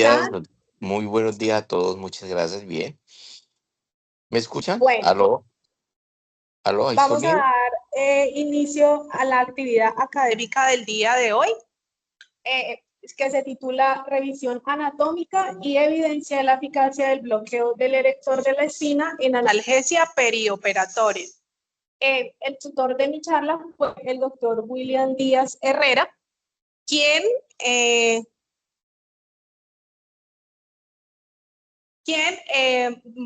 días, ¿Están? muy buenos días a todos, muchas gracias, bien. ¿Me escuchan? Bueno, ¿Aló? ¿Aló? ¿Ahí vamos a conmigo? dar inicio a la actividad académica del día de hoy, que se titula Revisión anatómica y evidencia de la eficacia del bloqueo del erector de la espina en analgesia perioperatoria. El tutor de mi charla fue el doctor William Díaz Herrera, quien eh,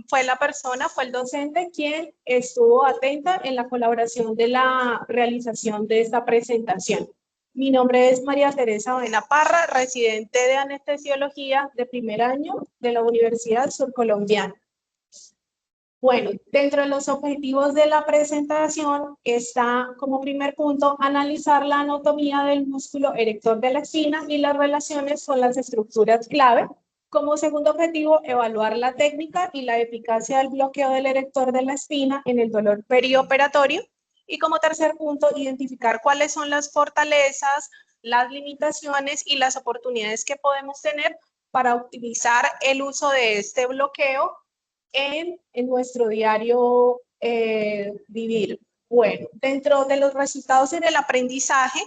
fue el docente quien estuvo atenta en la colaboración de la realización de esta presentación. Mi nombre es María Teresa Baena Parra, residente de anestesiología de primer año de la Universidad Surcolombiana. Bueno, dentro de los objetivos de la presentación está como primer punto analizar la anatomía del músculo erector de la espina y las relaciones con las estructuras clave. Como segundo objetivo, evaluar la técnica y la eficacia del bloqueo del erector de la espina en el dolor perioperatorio. Y como tercer punto, identificar cuáles son las fortalezas, las limitaciones y las oportunidades que podemos tener para optimizar el uso de este bloqueo en nuestro diario vivir. Bueno, dentro de los resultados en el aprendizaje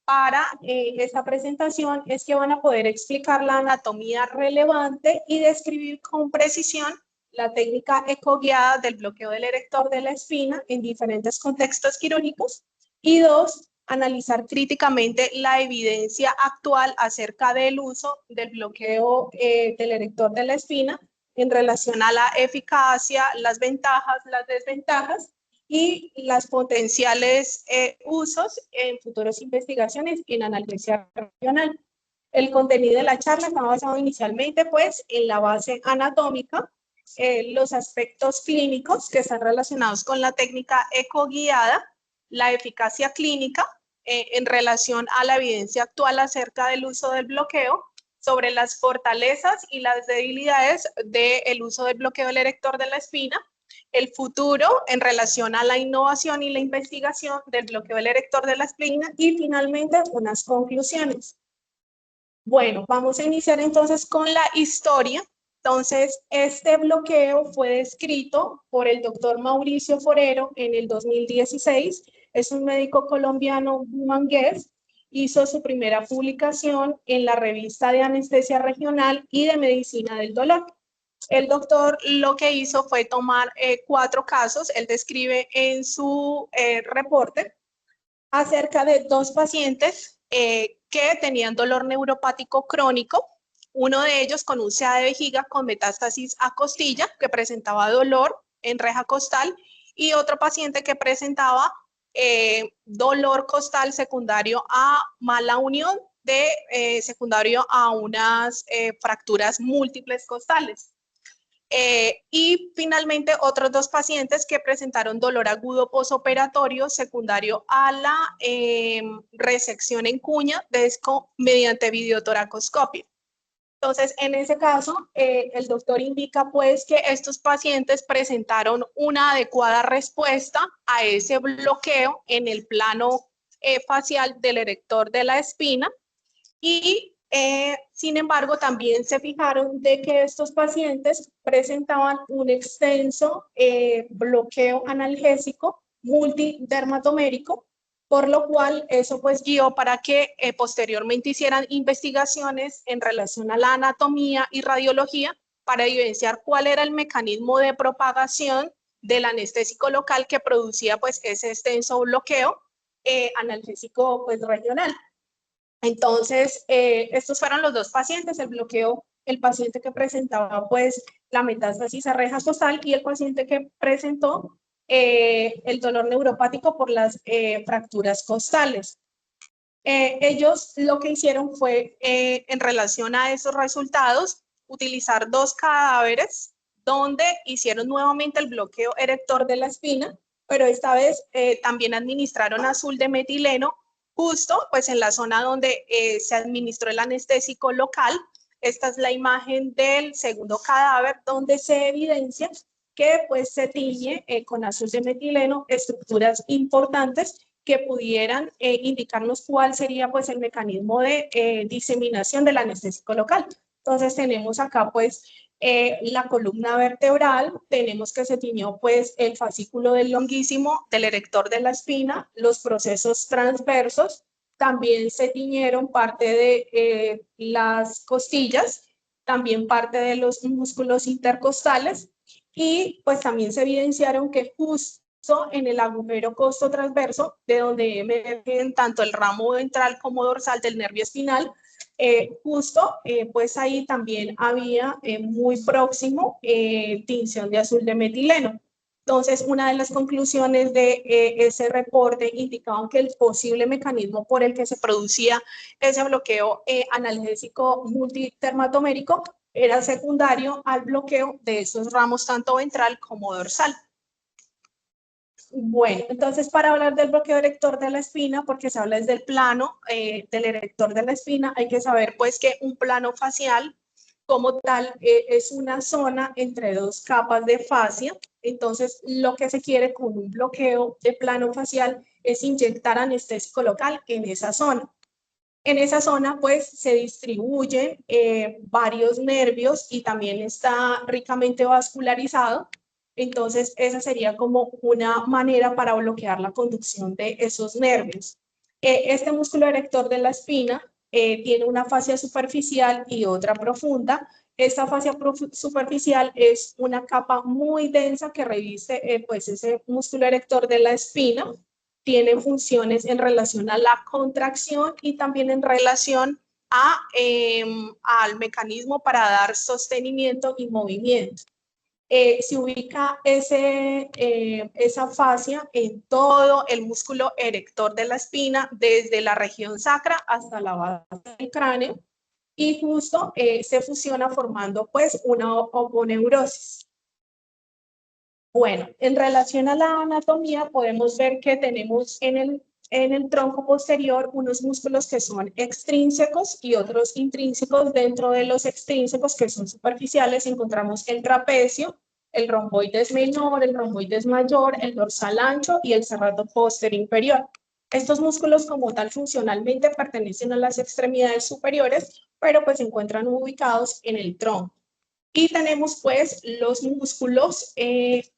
para esta presentación es que van a poder explicar la anatomía relevante y describir con precisión la técnica ecoguiada del bloqueo del erector de la espina en diferentes contextos quirúrgicos. Y dos, analizar críticamente la evidencia actual acerca del uso del bloqueo del erector de la espina en relación a la eficacia, las ventajas, las desventajas y las potenciales usos en futuras investigaciones en analgesia regional. El contenido de la charla está basado inicialmente pues en la base anatómica, los aspectos clínicos que están relacionados con la técnica ecoguiada, la eficacia clínica en relación a la evidencia actual acerca del uso del bloqueo, sobre las fortalezas y las debilidades del uso del bloqueo del erector de la espina, el futuro en relación a la innovación y la investigación del bloqueo del erector de la espina y finalmente unas conclusiones. Bueno, vamos a iniciar entonces con la historia. Entonces, este bloqueo fue descrito por el doctor Mauricio Forero en el 2016. Es un médico colombiano bumangués. Hizo su primera publicación en la revista de Anestesia Regional y de Medicina del Dolor. El doctor lo que hizo fue tomar 4 casos. Él describe en su reporte acerca de 2 pacientes que tenían dolor neuropático crónico, uno de ellos con úlcera de vejiga con metástasis a costilla, que presentaba dolor en reja costal, y otro paciente que presentaba dolor costal secundario a mala unión secundario a unas fracturas múltiples costales. Y finalmente otros 2 pacientes que presentaron dolor agudo posoperatorio secundario a la resección en cuña mediante videotoracoscopia. Entonces, en ese caso, el doctor indica pues que estos pacientes presentaron una adecuada respuesta a ese bloqueo en el plano facial del erector de la espina y sin embargo, también se fijaron de que estos pacientes presentaban un extenso bloqueo analgésico multidermatomérico, por lo cual eso pues guió para que posteriormente hicieran investigaciones en relación a la anatomía y radiología para evidenciar cuál era el mecanismo de propagación del anestésico local que producía pues ese extenso bloqueo analgésico pues regional. Entonces, estos fueron los 2 pacientes, el bloqueo, el paciente que presentaba pues la metástasis a reja costal y el paciente que presentó el dolor neuropático por las fracturas costales. Ellos lo que hicieron fue, en relación a esos resultados, utilizar 2 cadáveres donde hicieron nuevamente el bloqueo erector de la espina, pero esta vez también administraron azul de metileno justo pues en la zona donde se administró el anestésico local. Esta es la imagen del segundo cadáver donde se evidencia que pues se tiñe con azul de metileno estructuras importantes que pudieran indicarnos cuál sería pues el mecanismo de diseminación del anestésico local. Entonces tenemos acá pues la columna vertebral, tenemos que se tiñó pues el fascículo del longuísimo, del erector de la espina, los procesos transversos, también se tiñeron parte de las costillas, también parte de los músculos intercostales y pues también se evidenciaron que justo en el agujero costo-transverso, de donde emergen tanto el ramo ventral como dorsal del nervio espinal, pues ahí también había muy próximo tinción de azul de metileno. Entonces, una de las conclusiones de ese reporte indicaban que el posible mecanismo por el que se producía ese bloqueo analgésico multitermatomérico era secundario al bloqueo de esos ramos tanto ventral como dorsal. Bueno, entonces para hablar del bloqueo erector de la espina, porque se habla desde el plano del erector de la espina, hay que saber pues que un plano facial como tal es una zona entre dos capas de fascia. Entonces lo que se quiere con un bloqueo de plano facial es inyectar anestésico local en esa zona. En esa zona pues se distribuyen varios nervios y también está ricamente vascularizado. Entonces, esa sería como una manera para bloquear la conducción de esos nervios. Este músculo erector de la espina tiene una fascia superficial y otra profunda. Esta fascia superficial es una capa muy densa que reviste pues ese músculo erector de la espina. Tiene funciones en relación a la contracción y también en relación al mecanismo para dar sostenimiento y movimiento. Se ubica esa fascia en todo el músculo erector de la espina, desde la región sacra hasta la base del cráneo, y justo se fusiona formando pues una oponeurosis. Bueno, en relación a la anatomía podemos ver que tenemos en el tronco posterior unos músculos que son extrínsecos y otros intrínsecos. Dentro de los extrínsecos, que son superficiales, encontramos el trapecio, el romboides menor, el romboides mayor, el dorsal ancho y el serrato posterior inferior. Estos músculos como tal funcionalmente pertenecen a las extremidades superiores, pero pues se encuentran ubicados en el tronco. Y tenemos pues los músculos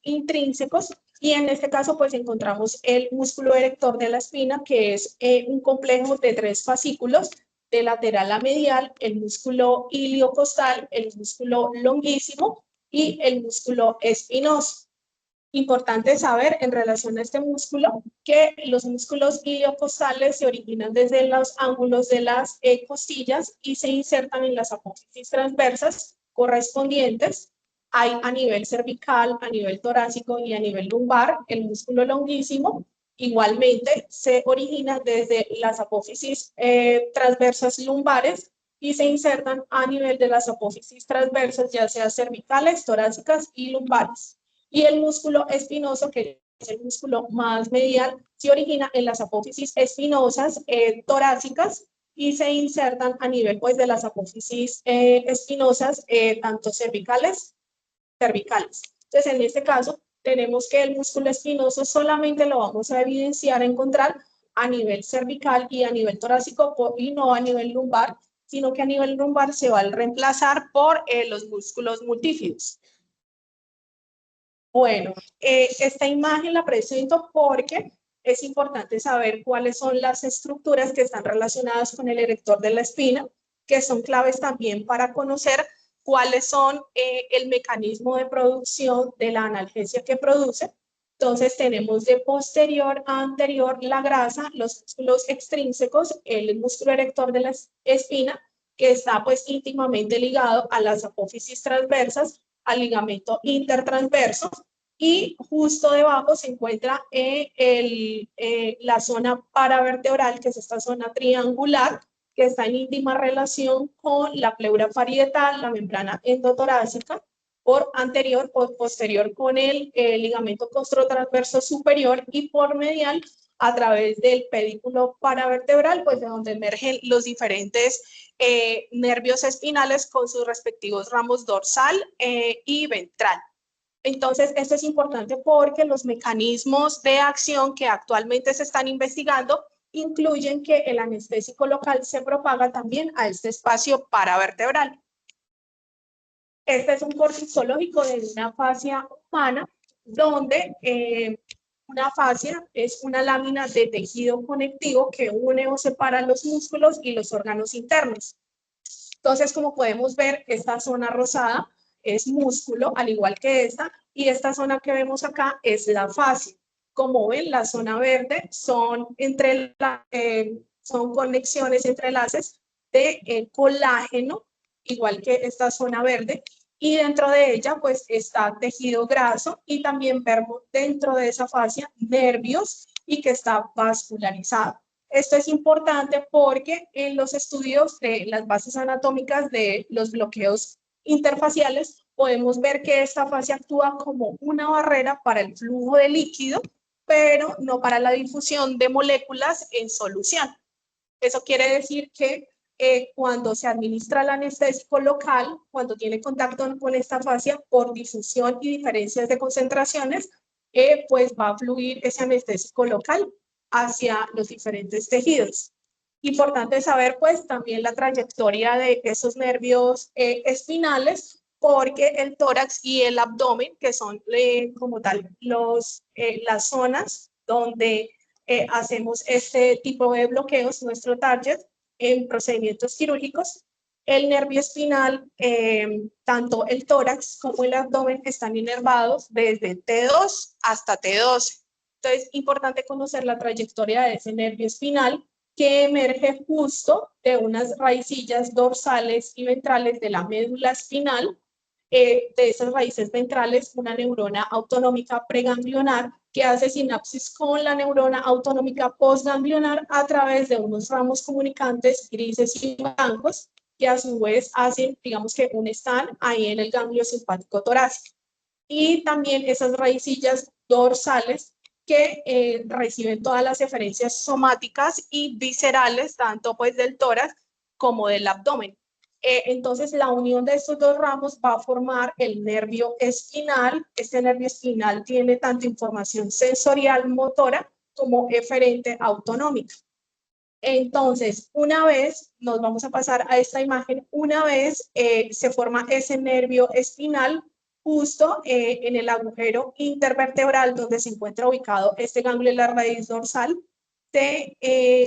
intrínsecos, y en este caso pues encontramos el músculo erector de la espina, que es un complejo de 3 fascículos, de lateral a medial, el músculo iliocostal, el músculo longuísimo y el músculo espinoso. Importante saber en relación a este músculo que los músculos iliocostales se originan desde los ángulos de las costillas y se insertan en las apófisis transversas correspondientes. Hay a nivel cervical, a nivel torácico y a nivel lumbar. El músculo longuísimo igualmente se origina desde las apófisis transversas lumbares y se insertan a nivel de las apófisis transversas, ya sea cervicales, torácicas y lumbares. Y el músculo espinoso, que es el músculo más medial, se origina en las apófisis espinosas torácicas y se insertan a nivel pues, de las apófisis espinosas, tanto cervicales. Entonces, en este caso, tenemos que el músculo espinoso solamente lo vamos a evidenciar, encontrar a nivel cervical y a nivel torácico y no a nivel lumbar, sino que a nivel lumbar se va a reemplazar por los músculos multífidos. Bueno, esta imagen la presento porque es importante saber cuáles son las estructuras que están relacionadas con el erector de la espina, que son claves también para conocer cuáles son el mecanismo de producción de la analgesia que produce. Entonces tenemos de posterior a anterior la grasa, los músculos extrínsecos, el músculo erector de la espina, que está pues íntimamente ligado a las apófisis transversas, al ligamento intertransverso, y justo debajo se encuentra la zona paravertebral, que es esta zona triangular, que está en íntima relación con la pleura parietal, la membrana endotorácica, por anterior o posterior con el ligamento costrotransverso superior, y por medial a través del pedículo paravertebral, pues de donde emergen los diferentes nervios espinales con sus respectivos ramos dorsal y ventral. Entonces, esto es importante porque los mecanismos de acción que actualmente se están investigando incluyen que el anestésico local se propaga también a este espacio paravertebral. Este es un corte histológico de una fascia humana, donde una fascia es una lámina de tejido conectivo que une o separa los músculos y los órganos internos. Entonces, como podemos ver, esta zona rosada es músculo, al igual que y esta zona que vemos acá es la fascia. Como ven, la zona verde son conexiones, entrelaces de colágeno, igual que esta zona verde, y dentro de ella pues está tejido graso y también vemos dentro de esa fascia nervios y que está vascularizado. Esto es importante porque en los estudios de las bases anatómicas de los bloqueos interfaciales podemos ver que esta fascia actúa como una barrera para el flujo de líquido, pero no para la difusión de moléculas en solución. Eso quiere decir que cuando se administra el anestésico local, cuando tiene contacto con esta fascia por difusión y diferencias de concentraciones, pues va a fluir ese anestésico local hacia los diferentes tejidos. Importante saber pues también la trayectoria de esos nervios espinales, porque el tórax y el abdomen, que son como tal las zonas donde hacemos este tipo de bloqueos, nuestro target, en procedimientos quirúrgicos. El nervio espinal, tanto el tórax como el abdomen están inervados desde T2 hasta T12. Entonces, importante conocer la trayectoria de ese nervio espinal que emerge justo de unas raicillas dorsales y ventrales de la médula espinal. De esas raíces ventrales, una neurona autonómica preganglionar que hace sinapsis con la neurona autonómica postganglionar a través de unos ramos comunicantes grises y blancos que a su vez hacen, digamos que están ahí en el ganglio simpático torácico. Y también esas raicillas dorsales que reciben todas las eferencias somáticas y viscerales, tanto pues del tórax como del abdomen. Entonces, la unión de estos dos ramos va a formar el nervio espinal. Este nervio espinal tiene tanto información sensorial motora como eferente autonómica. Entonces, una vez, nos vamos a pasar a esta imagen, una vez se forma ese nervio espinal justo en el agujero intervertebral donde se encuentra ubicado este ganglio de la raíz dorsal, se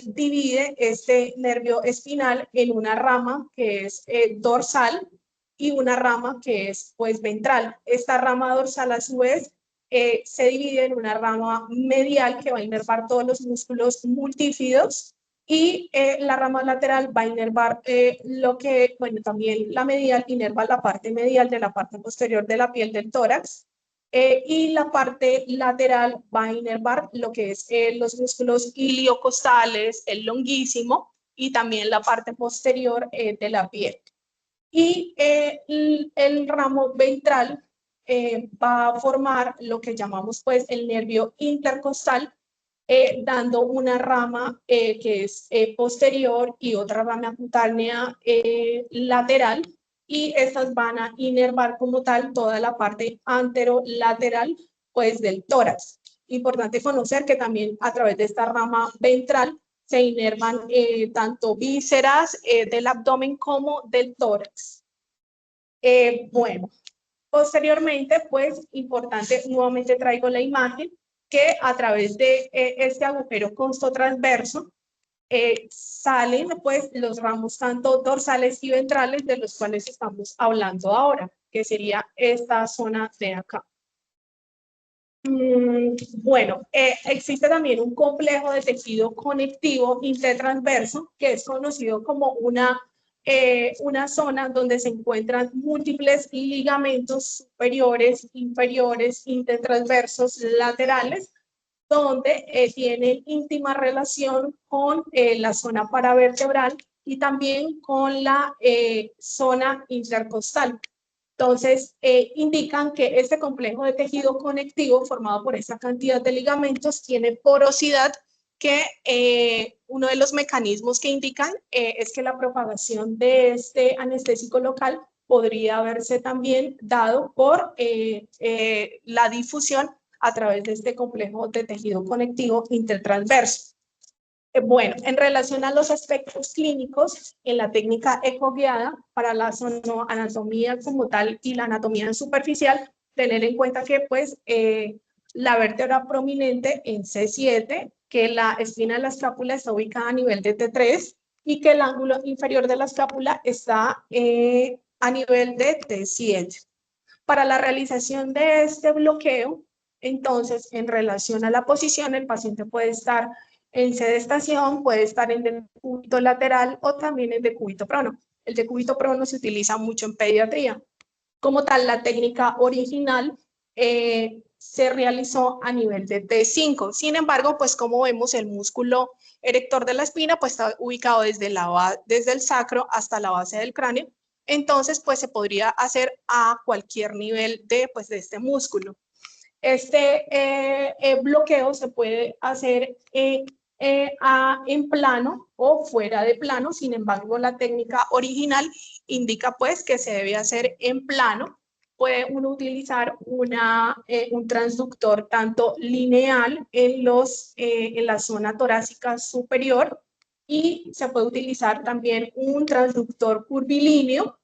divide este nervio espinal en una rama que es dorsal y una rama que es pues ventral. Esta rama dorsal a su vez se divide en una rama medial que va a inervar todos los músculos multífidos y la rama lateral va a inervar bueno, también la medial inerva la parte medial de la parte posterior de la piel del tórax. Y la parte lateral va a inervar lo que es los músculos iliocostales, el longuísimo y también la parte posterior de la piel. Y el ramo ventral va a formar lo que llamamos pues el nervio intercostal, dando una rama que es posterior y otra rama cutánea lateral, y estas van a inervar como tal toda la parte anterolateral pues del tórax. Importante conocer que también a través de esta rama ventral se inervan tanto vísceras del abdomen como del tórax. Bueno, posteriormente, pues, importante, nuevamente traigo la imagen que a través de este agujero constotransverso salen pues los ramos tanto dorsales y ventrales de los cuales estamos hablando ahora, que sería esta zona de acá. Bueno, existe también un complejo de tejido conectivo intertransverso que es conocido como una zona donde se encuentran múltiples ligamentos superiores, inferiores, intertransversos, laterales, donde tienen íntima relación con la zona paravertebral y también con la zona intercostal. Entonces, indican que este complejo de tejido conectivo formado por esta cantidad de ligamentos tiene porosidad, que uno de los mecanismos que indican es que la propagación de este anestésico local podría haberse también dado por la difusión a través de este complejo de tejido conectivo intertransverso. Bueno, en relación a los aspectos clínicos, en la técnica ecoguiada, para la anatomía como tal y la anatomía superficial, tener en cuenta que pues la vértebra prominente en C7, que la espina de la escápula está ubicada a nivel de T3 y que el ángulo inferior de la escápula está a nivel de T7. Para la realización de este bloqueo, entonces, en relación a la posición, el paciente puede estar en sedestación, puede estar en decúbito lateral o también en decúbito prono. El decúbito prono se utiliza mucho en pediatría. Como tal, la técnica original se realizó a nivel de T5. Sin embargo, pues como vemos, el músculo erector de la espina pues está ubicado desde el sacro hasta la base del cráneo. Entonces, pues se podría hacer a cualquier nivel pues, de este músculo. Este bloqueo se puede hacer en plano o fuera de plano. Sin embargo, la técnica original indica pues que se debe hacer en plano. Puede uno utilizar un transductor tanto lineal en la zona torácica superior y se puede utilizar también un transductor curvilíneo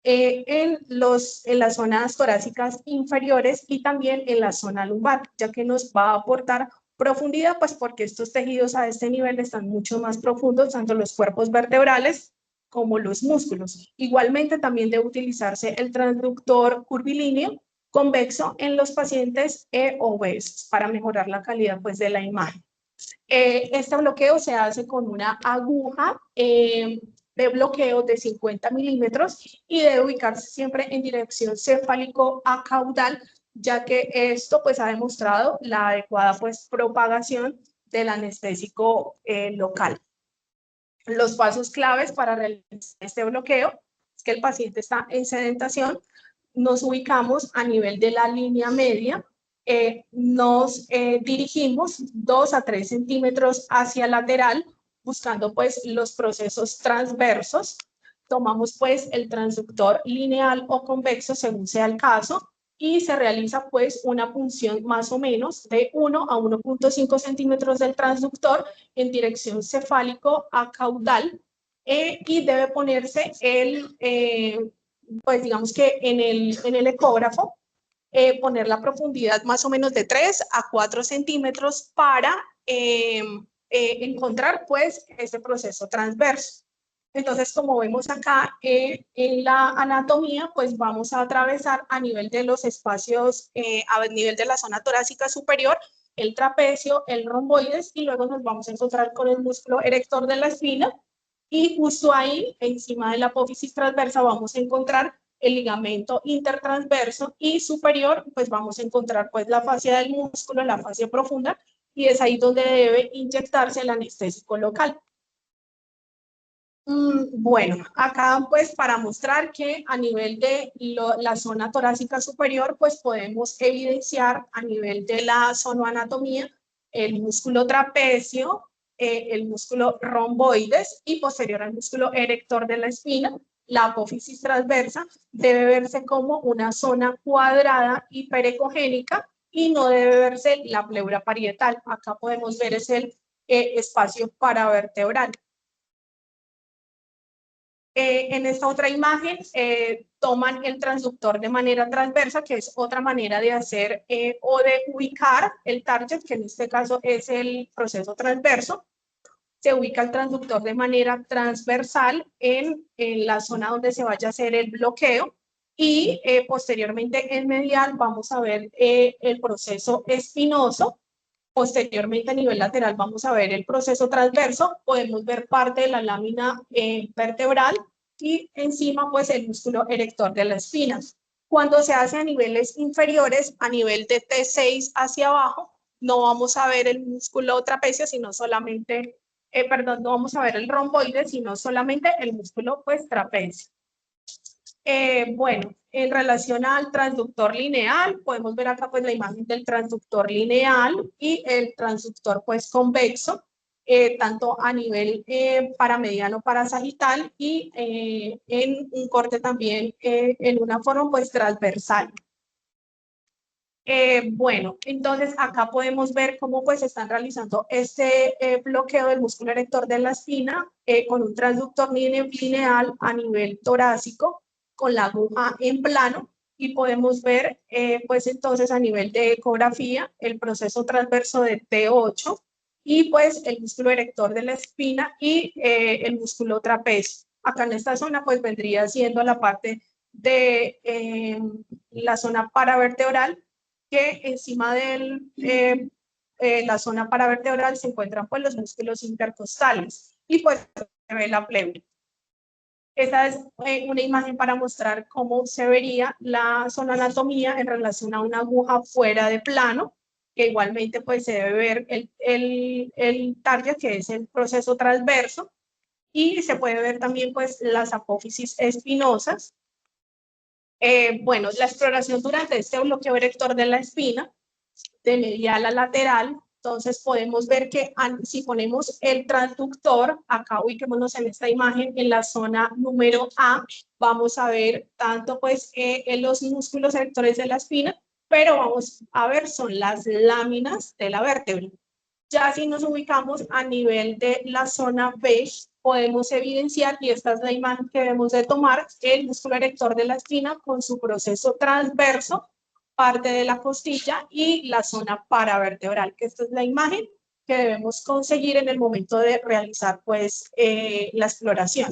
en las zonas torácicas inferiores y también en la zona lumbar, ya que nos va a aportar profundidad, pues porque estos tejidos a este nivel están mucho más profundos, tanto los cuerpos vertebrales como los músculos. Igualmente también debe utilizarse el transductor curvilíneo convexo en los pacientes obesos para mejorar la calidad pues, de la imagen. Este bloqueo se hace con una aguja de bloqueo de 50 milímetros y debe ubicarse siempre en dirección cefálico a caudal, ya que esto pues ha demostrado la adecuada pues propagación del anestésico local. Los pasos claves para realizar este bloqueo es que el paciente está en sedentación, nos ubicamos a nivel de la línea media, nos dirigimos 2 a 3 centímetros hacia lateral, buscando pues los procesos transversos. Tomamos pues el transductor lineal o convexo según sea el caso y se realiza pues una punción más o menos de 1 a 1.5 centímetros del transductor en dirección cefálico a caudal y debe ponerse pues digamos que en el ecógrafo, poner la profundidad más o menos de 3 a 4 centímetros para encontrar pues ese proceso transverso. Entonces, como vemos acá en la anatomía, pues vamos a atravesar a nivel de los espacios, a nivel de la zona torácica superior, el trapecio, el romboides, y luego nos vamos a encontrar con el músculo erector de la espina, y justo ahí, encima de la apófisis transversa, vamos a encontrar el ligamento intertransverso y superior, pues vamos a encontrar pues la fascia del músculo, la fascia profunda, y es ahí donde debe inyectarse el anestésico local. Bueno, acá pues para mostrar que a nivel de la zona torácica superior pues podemos evidenciar a nivel de la zonoanatomía el músculo trapecio, el músculo romboides y posterior al músculo erector de la espina. La apófisis transversa debe verse como una zona cuadrada hiperecogénica y no debe verse la pleura parietal. Acá podemos ver es el espacio paravertebral. En esta otra imagen toman el transductor de manera transversa, que es otra manera de hacer o de ubicar el target, que en este caso es el proceso transverso. Se ubica el transductor de manera transversal en la zona donde se vaya a hacer el bloqueo y posteriormente en medial vamos a ver el proceso espinoso. Posteriormente a nivel lateral vamos a ver el proceso transverso, podemos ver parte de la lámina vertebral y encima pues el músculo erector de la espina. Cuando se hace a niveles inferiores, a nivel de T6 hacia abajo, no vamos a ver el músculo trapecio, sino solamente, no vamos a ver el romboide, sino solamente el músculo pues trapecio. Bueno, en relación al transductor lineal, podemos ver acá pues la imagen del transductor lineal y el transductor pues convexo, tanto a nivel paramediano parasagital y en un corte también en una forma pues transversal. Bueno, entonces acá podemos ver cómo pues están realizando este bloqueo del músculo erector de la espina con un transductor lineal a nivel torácico con la aguja en plano y podemos ver pues entonces a nivel de ecografía el proceso transverso de T8 y pues el músculo erector de la espina y el músculo trapecio. Acá en esta zona pues vendría siendo la parte de la zona paravertebral que encima de la zona paravertebral se encuentran pues los músculos intercostales y pues se ve la pleura. Esta es una imagen para mostrar cómo se vería la zona anatomía en relación a una aguja fuera de plano, que igualmente pues se debe ver el target, que es el proceso transverso, y se puede ver también pues las apófisis espinosas. Bueno, la exploración durante este bloqueo erector de la espina de medial a lateral. Entonces podemos ver que si ponemos el transductor, acá ubiquémonos en esta imagen, en la zona número A, vamos a ver tanto pues en los músculos erectores de la espina, pero vamos a ver son las láminas de la vértebra. Ya si nos ubicamos a nivel de la zona B, podemos evidenciar, y esta es la imagen que debemos de tomar, el músculo erector de la espina con su proceso transverso, parte de la costilla y la zona paravertebral, que esta es la imagen que debemos conseguir en el momento de realizar pues la exploración.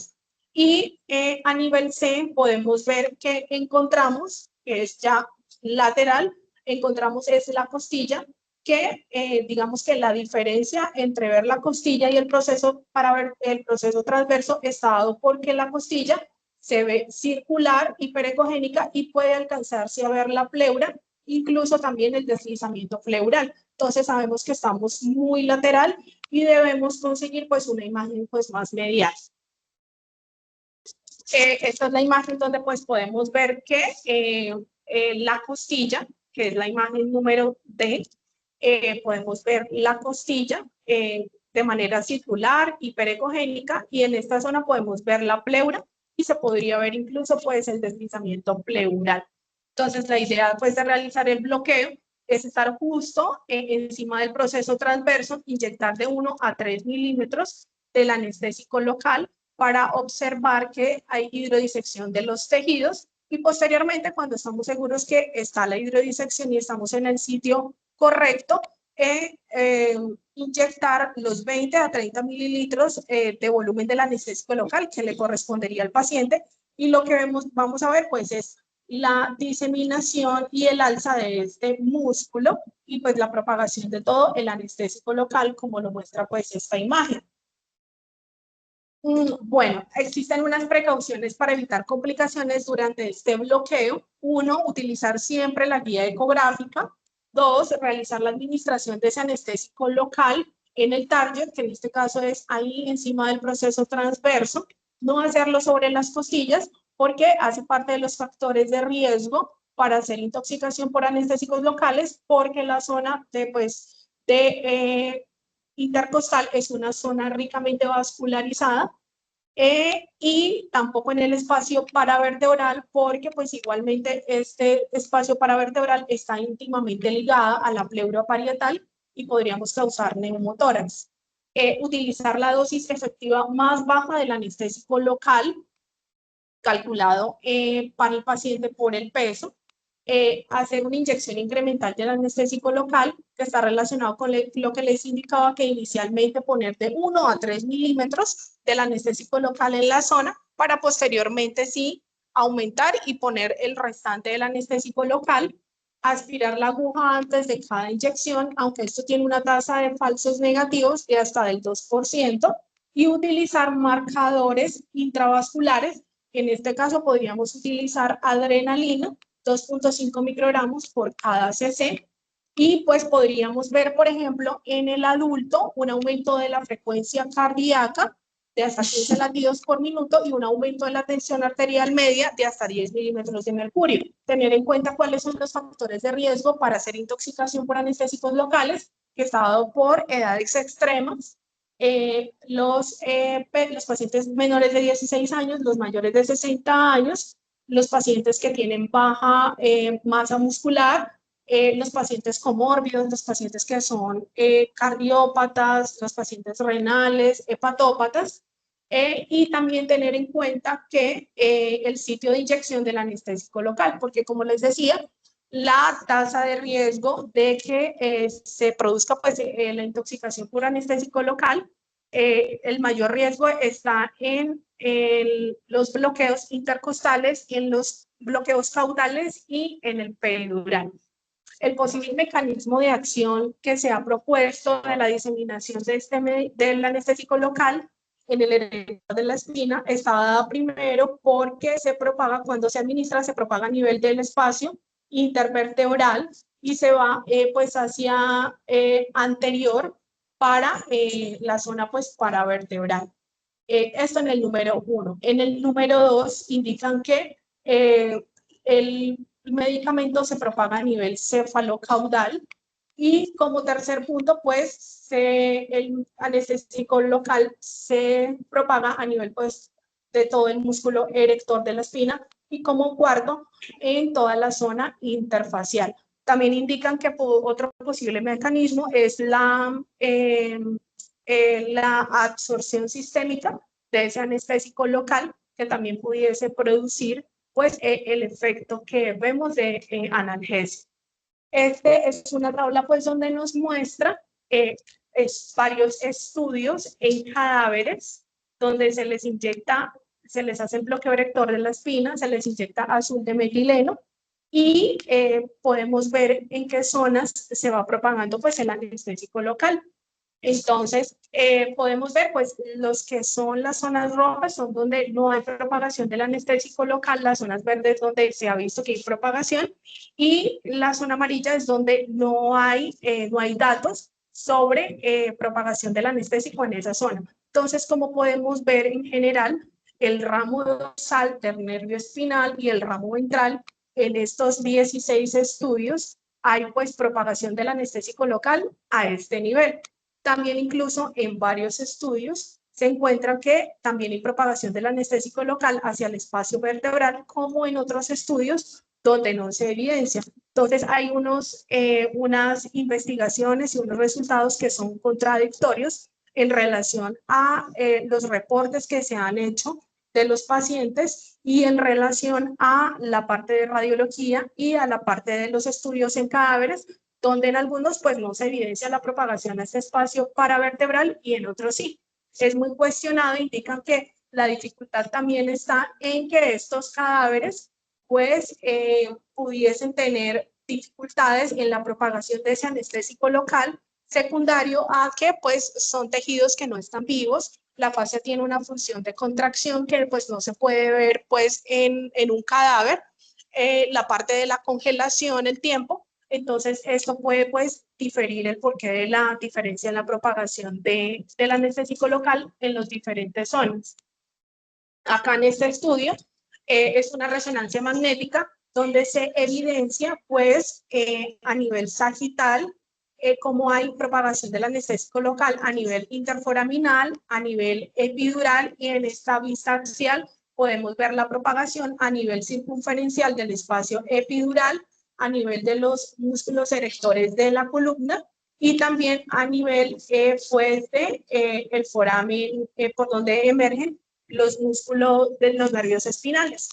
Y a nivel C podemos ver que encontramos, que es ya lateral, encontramos es la costilla, que digamos que la diferencia entre ver la costilla y el proceso para ver el proceso transverso está dado porque la costilla se ve circular, hiperecogénica y puede alcanzarse a ver la pleura, incluso también el deslizamiento pleural. Entonces sabemos que estamos muy lateral y debemos conseguir pues una imagen pues más medial. Esta es la imagen donde pues podemos ver que la costilla, que es la imagen número D, podemos ver la costilla de manera circular, hiperecogénica, y en esta zona podemos ver la pleura y se podría ver incluso pues el deslizamiento pleural. Entonces la idea pues de realizar el bloqueo es estar justo encima del proceso transverso, inyectar de 1 a 3 milímetros del anestésico local para observar que hay hidrodisección de los tejidos y posteriormente, cuando estamos seguros que está la hidrodisección y estamos en el sitio correcto, inyectar los 20 a 30 mililitros de volumen del anestésico local que le correspondería al paciente, y lo que vamos a ver pues es la diseminación y el alza de este músculo y pues la propagación de todo el anestésico local, como lo muestra pues esta imagen. Bueno, existen unas precauciones para evitar complicaciones durante este bloqueo. 1, utilizar siempre la guía ecográfica. 2, realizar la administración de ese anestésico local en el target, que en este caso es ahí encima del proceso transverso. No hacerlo sobre las costillas porque hace parte de los factores de riesgo para hacer intoxicación por anestésicos locales, porque la zona de intercostal es una zona ricamente vascularizada, y tampoco en el espacio paravertebral, porque pues igualmente este espacio paravertebral está íntimamente ligada a la pleura parietal y podríamos causar neumotórax. Utilizar la dosis efectiva más baja del anestésico local calculado para el paciente por el peso, hacer una inyección incremental del anestésico local, que está relacionado con lo que les indicaba, que inicialmente poner de 1 a 3 milímetros del anestésico local en la zona, para posteriormente sí aumentar y poner el restante del anestésico local, aspirar la aguja antes de cada inyección, aunque esto tiene una tasa de falsos negativos de hasta del 2%, y utilizar marcadores intravasculares. En este caso podríamos utilizar adrenalina, 2.5 microgramos por cada cc, y pues podríamos ver, por ejemplo, en el adulto un aumento de la frecuencia cardíaca de hasta 15 latidos por minuto y un aumento de la tensión arterial media de hasta 10 milímetros de mercurio. Tener en cuenta cuáles son los factores de riesgo para hacer intoxicación por anestésicos locales, que está dado por edades extremas, los pacientes menores de 16 años, los mayores de 60 años, los pacientes que tienen baja masa muscular, los pacientes comórbidos, los pacientes que son cardiópatas, los pacientes renales, hepatópatas, y también tener en cuenta que el sitio de inyección del anestésico local, porque como les decía, la tasa de riesgo de que se produzca pues, la intoxicación por anestésico local, el mayor riesgo está en los bloqueos intercostales, en los bloqueos caudales y en el peridural. El posible mecanismo de acción que se ha propuesto de la diseminación del anestésico local en el erector de la espina está dada primero porque se propaga, cuando se administra, se propaga a nivel del espacio intervertebral y se va pues hacia anterior para la zona pues paravertebral. Esto en el número 1. En el número 2 indican que el medicamento se propaga a nivel cefalocaudal y como tercer punto, pues el anestésico local se propaga a nivel pues de todo el músculo erector de la espina y como cuarto en toda la zona interfacial. También indican que otro posible mecanismo es la absorción sistémica de ese anestésico local que también pudiese producir pues el efecto que vemos de analgesia. Este es una tabla pues donde nos muestra varios estudios en cadáveres donde se les inyecta, se les hace el bloqueo erector de la espina, se les inyecta azul de metileno y podemos ver en qué zonas se va propagando pues el anestésico local. Entonces, podemos ver, pues, los que son las zonas rojas son donde no hay propagación del anestésico local, las zonas verdes donde se ha visto que hay propagación, y la zona amarilla es donde no hay datos sobre propagación del anestésico en esa zona. Entonces, como podemos ver en general, el ramo dorsal del nervio espinal y el ramo ventral, en estos 16 estudios, hay pues propagación del anestésico local a este nivel. También incluso en varios estudios se encuentra que también hay propagación del anestésico local hacia el espacio vertebral, como en otros estudios donde no se evidencia. Entonces hay unas investigaciones y unos resultados que son contradictorios en relación a los reportes que se han hecho de los pacientes y en relación a la parte de radiología y a la parte de los estudios en cadáveres, donde en algunos pues no se evidencia la propagación a este espacio paravertebral y en otros sí. Es muy cuestionado, indican que la dificultad también está en que estos cadáveres pues pudiesen tener dificultades en la propagación de ese anestésico local, secundario a que pues son tejidos que no están vivos. La fascia tiene una función de contracción que pues no se puede ver pues en un cadáver, la parte de la congelación, el tiempo. Entonces, esto puede pues diferir el porqué de la diferencia en la propagación del anestésico local en las diferentes zonas. Acá en este estudio es una resonancia magnética donde se evidencia pues a nivel sagital cómo hay propagación del anestésico local a nivel interforaminal, a nivel epidural y en esta vista axial podemos ver la propagación a nivel circunferencial del espacio epidural, a nivel de los músculos erectores de la columna y también a nivel pues de el foramen por donde emergen los músculos de los nervios espinales.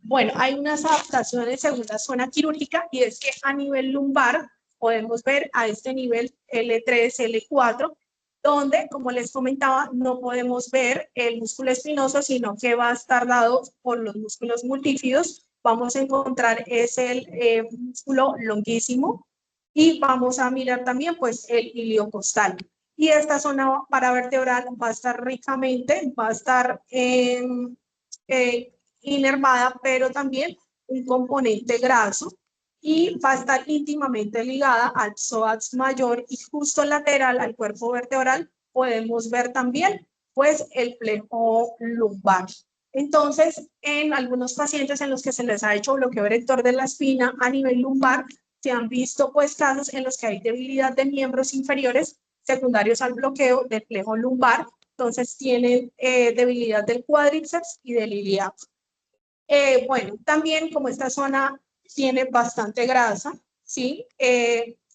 Bueno, hay unas adaptaciones según la zona quirúrgica y es que a nivel lumbar podemos ver a este nivel L3, L4, donde, como les comentaba, no podemos ver el músculo espinoso, sino que va a estar dado por los músculos multífidos. Vamos a encontrar es el músculo longuísimo y vamos a mirar también pues el iliocostal. Y esta zona paravertebral va a estar ricamente, va a estar inervada, pero también un componente graso y va a estar íntimamente ligada al psoas mayor y justo lateral al cuerpo vertebral podemos ver también pues el plejo lumbar. Entonces, en algunos pacientes en los que se les ha hecho bloqueo erector de la espina a nivel lumbar, se han visto pues casos en los que hay debilidad de miembros inferiores secundarios al bloqueo del plejo lumbar. Entonces tienen debilidad del cuádriceps y del ilíaco. Bueno, también como esta zona tiene bastante grasa, ¿sí?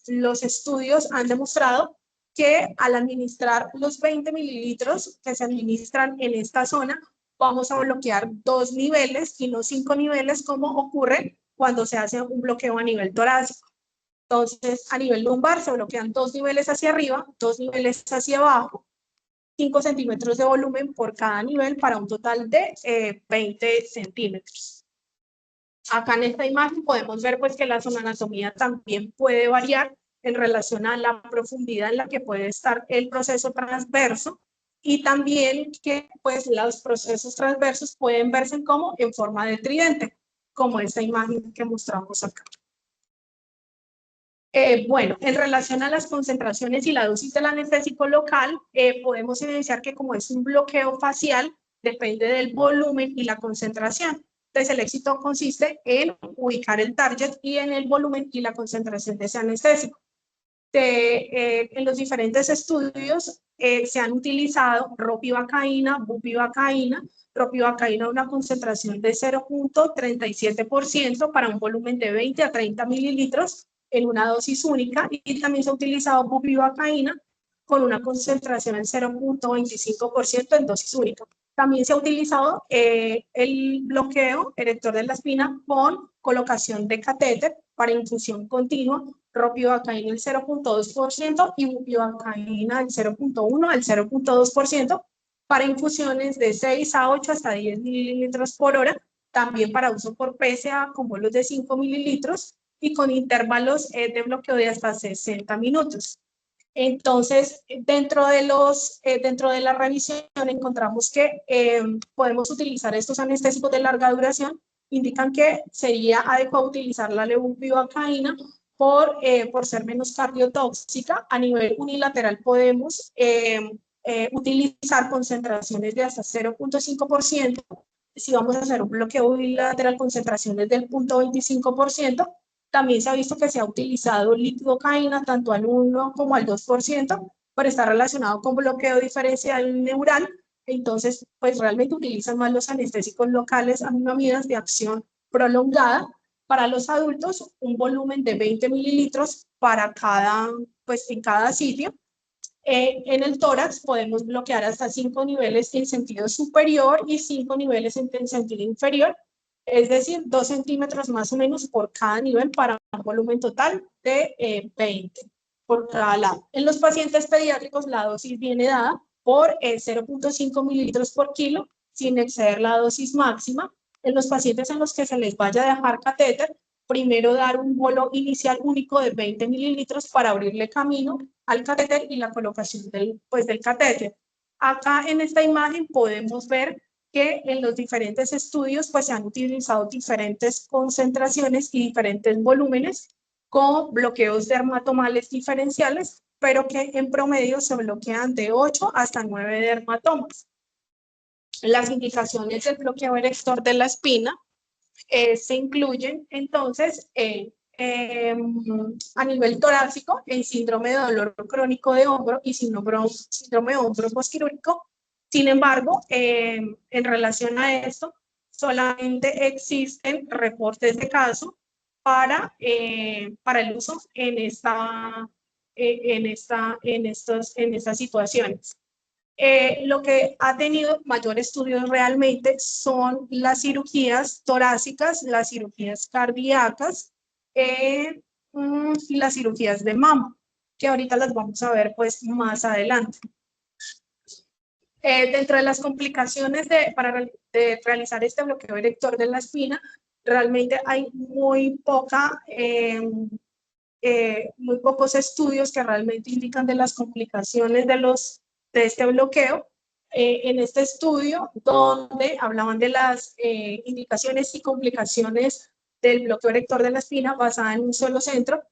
Los estudios han demostrado que al administrar los 20 mililitros que se administran en esta zona, vamos a bloquear 2 niveles y no 5 niveles como ocurre cuando se hace un bloqueo a nivel torácico. Entonces, a nivel lumbar se bloquean 2 niveles hacia arriba, 2 niveles hacia abajo, 5 centímetros de volumen por cada nivel para un total de 20 centímetros. Acá en esta imagen podemos ver pues que la anatomía también puede variar en relación a la profundidad en la que puede estar el proceso transverso y también que pues los procesos transversos pueden verse como en forma de tridente, como esta imagen que mostramos acá. Bueno, en relación a las concentraciones y la dosis del anestésico local, podemos evidenciar que como es un bloqueo facial, depende del volumen y la concentración. Entonces, el éxito consiste en ubicar el target y en el volumen y la concentración de ese anestésico. En los diferentes estudios se han utilizado ropivacaína, bupivacaína, ropivacaína una concentración de 0.37% para un volumen de 20 a 30 mililitros en una dosis única y también se ha utilizado bupivacaína con una concentración en 0.25% en dosis única. También se ha utilizado el bloqueo erector de la espina con colocación de catéter para infusión continua, ropivacaína el 0.2% y bupivacaína el 0.1 al 0.2% para infusiones de 6 a 8 hasta 10 mililitros por hora, también para uso por PSA con bolos de 5 mililitros y con intervalos de bloqueo de hasta 60 minutos. Entonces, dentro de la revisión encontramos que podemos utilizar estos anestésicos de larga duración, indican que sería adecuado utilizar la bupivacaína por ser menos cardiotóxica. A nivel unilateral podemos utilizar concentraciones de hasta 0.5%. Si vamos a hacer un bloqueo unilateral, concentraciones del 0.25%. También se ha visto que se ha utilizado lidocaína tanto al 1 como al 2%, pero está relacionado con bloqueo diferencial neural. Entonces, pues realmente utilizan más los anestésicos locales aminamidas de acción prolongada. Para los adultos, un volumen de 20 mililitros para en cada sitio. En el tórax podemos bloquear hasta 5 niveles en sentido superior y 5 niveles en sentido inferior, es decir, 2 centímetros más o menos por cada nivel para un volumen total de 20 por cada lado. En los pacientes pediátricos la dosis viene dada por 0.5 mililitros por kilo sin exceder la dosis máxima. En los pacientes en los que se les vaya a dejar catéter, primero dar un bolo inicial único de 20 mililitros para abrirle camino al catéter y la colocación del catéter. Acá en esta imagen podemos ver que en los diferentes estudios pues se han utilizado diferentes concentraciones y diferentes volúmenes con bloqueos dermatomales diferenciales, pero que en promedio se bloquean de 8 hasta 9 dermatomas. Las indicaciones del bloqueo erector de la espina se incluyen entonces a nivel torácico en síndrome de dolor crónico de hombro y síndrome de hombro posquirúrgico. Sin embargo, en relación a esto, solamente existen reportes de caso para el uso en estas situaciones. Lo que ha tenido mayor estudio realmente son las cirugías torácicas, las cirugías cardíacas y las cirugías de mama, que ahorita las vamos a ver pues más adelante. Dentro de las complicaciones para realizar este bloqueo erector de la espina, realmente hay muy pocos estudios que realmente indican de las complicaciones de este bloqueo. En este estudio, donde hablaban de las indicaciones y complicaciones del bloqueo erector de la espina basada en un solo centro,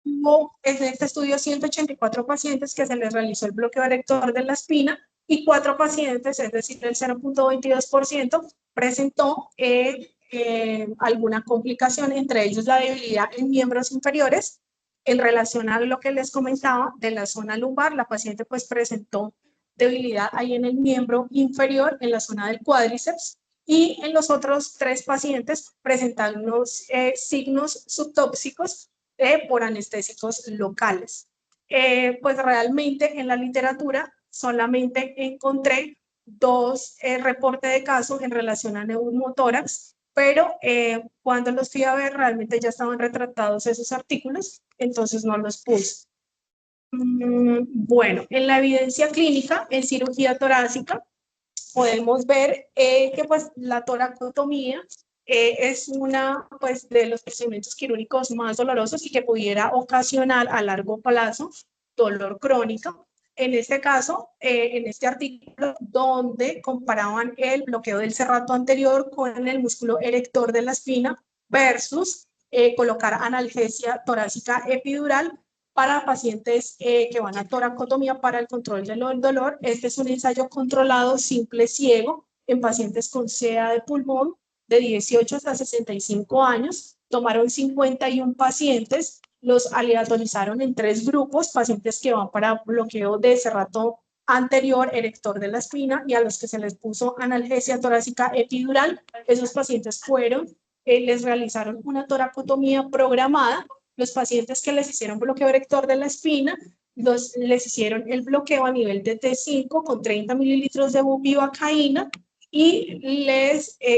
hubo en este estudio 184 pacientes que se les realizó el bloqueo erector de la espina y 4 pacientes, es decir, el 0.22%, presentó alguna complicación, entre ellos la debilidad en miembros inferiores. En relación a lo que les comentaba de la zona lumbar, la paciente pues presentó debilidad ahí en el miembro inferior, en la zona del cuádriceps, y en los otros 3 pacientes presentan unos signos subtóxicos por anestésicos locales. Pues realmente en la literatura solamente encontré 2 reportes de casos en relación a neumotórax, pero cuando los fui a ver realmente ya estaban retratados esos artículos, entonces no los puse. Bueno, en la evidencia clínica, en cirugía torácica, podemos ver que pues la toracotomía es una pues de los procedimientos quirúrgicos más dolorosos y que pudiera ocasionar a largo plazo dolor crónico. En este caso, en este artículo, donde comparaban el bloqueo del serrato anterior con el músculo erector de la espina versus colocar analgesia torácica epidural para pacientes que van a toracotomía para el control del dolor. Este es un ensayo controlado simple ciego en pacientes con CEA de pulmón de 18 hasta 65 años. Tomaron 51 pacientes, los aleatorizaron en 3 grupos, pacientes que van para bloqueo de serrato anterior, erector de la espina, y a los que se les puso analgesia torácica epidural. Esos pacientes fueron, les realizaron una toracotomía programada. Los pacientes que les hicieron bloqueo erector de la espina, les hicieron el bloqueo a nivel de T5 con 30 mililitros de bupivacaína y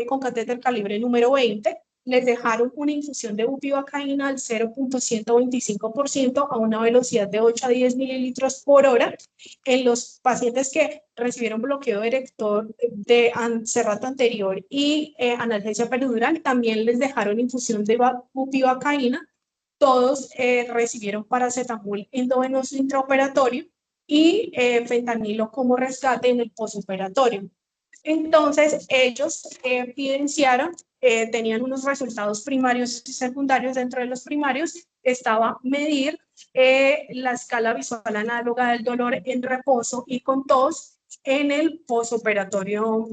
con catéter calibre número 20, les dejaron una infusión de bupivacaína al 0.125% a una velocidad de 8 a 10 mililitros por hora. En los pacientes que recibieron bloqueo erector de serrato anterior y analgesia peridural, también les dejaron infusión de bupivacaína. Todos recibieron paracetamol endovenoso intraoperatorio y fentanilo como rescate en el posoperatorio. Entonces, ellos evidenciaron, tenían unos resultados primarios y secundarios. Dentro de los primarios estaba medir la escala visual análoga del dolor en reposo y con tos en el posoperatorio